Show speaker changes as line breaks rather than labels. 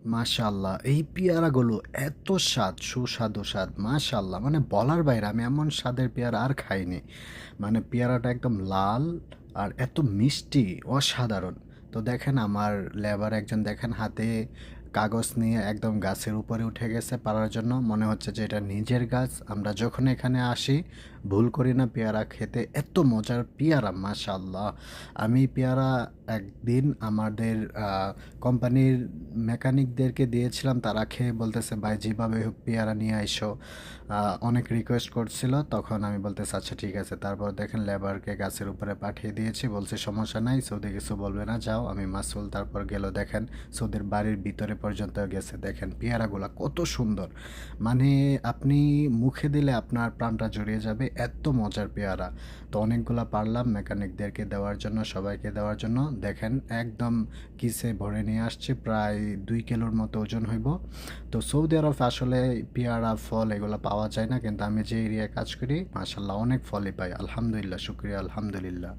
মাশাআল্লাহ! এই পেয়ারাগুলো এত স্বাদ, সুস্বাদু স্বাদ মাশাআল্লাহ! মানে বলার বাইরে আমি এমন স্বাদের পেয়ারা আর খাইনি। মানে পেয়ারাটা একদম লাল আর এত মিষ্টি, অসাধারণ! তো দেখেন আমার লেবার একজন দেখেন হাতে কাগজ নিয়ে একদম গাছের উপরে উঠে গেছে পাড়ার জন্য। মনে হচ্ছে যে এটা নিজের গাছ। আমরা যখন এখানে আসি ভুল করি না পেয়ারা খেতে। এত মজার পেয়ারা মাশাআল্লাহ! আমি পেয়ারা একদিন আমাদের কোম্পানির মেকানিকদেরকে দিয়েছিলাম, তারা খেয়ে বলতেছে, "ভাই যেভাবে হোক পেয়ারা নিয়ে আইসো।" অনেক রিকোয়েস্ট করছিল, তখন আমি বলতেছি, "আচ্ছা ঠিক আছে।" তারপর দেখেন লেবারকে গাছের উপরে পাঠিয়ে দিয়েছি, বলছি, "সমস্যা নাই, সৌদি কিছু বলবে না, যাও।" আমি মাসুল তারপর গেল দেখেন সৌদির বাড়ির ভিতরে পর্যন্ত গেছে। দেখেন পেয়ারাগুলা কত সুন্দর! মানে আপনি মুখে দিলে আপনার প্রাণটা জুড়িয়ে যাবে, এত মজার পেয়ারা। তো অনেকগুলা পারলাম মেকানিকদেরকে দেওয়ার জন্য, সবাইকে দেওয়ার জন্য। দেখেন একদম কিসে ভরে নিয়ে আসছি, প্রায় 2 কিলোর মতো ওজন হইব। তো সৌদি আরব আসলে পেয়ারা ফল এগুলো পাওয়া যায় না, কিন্তু আমি যে এরিয়ায় কাজ করি মাশাল্লাহ অনেক ফলই পাই। আলহামদুলিল্লাহ, শুক্রিয়া আলহামদুলিল্লাহ।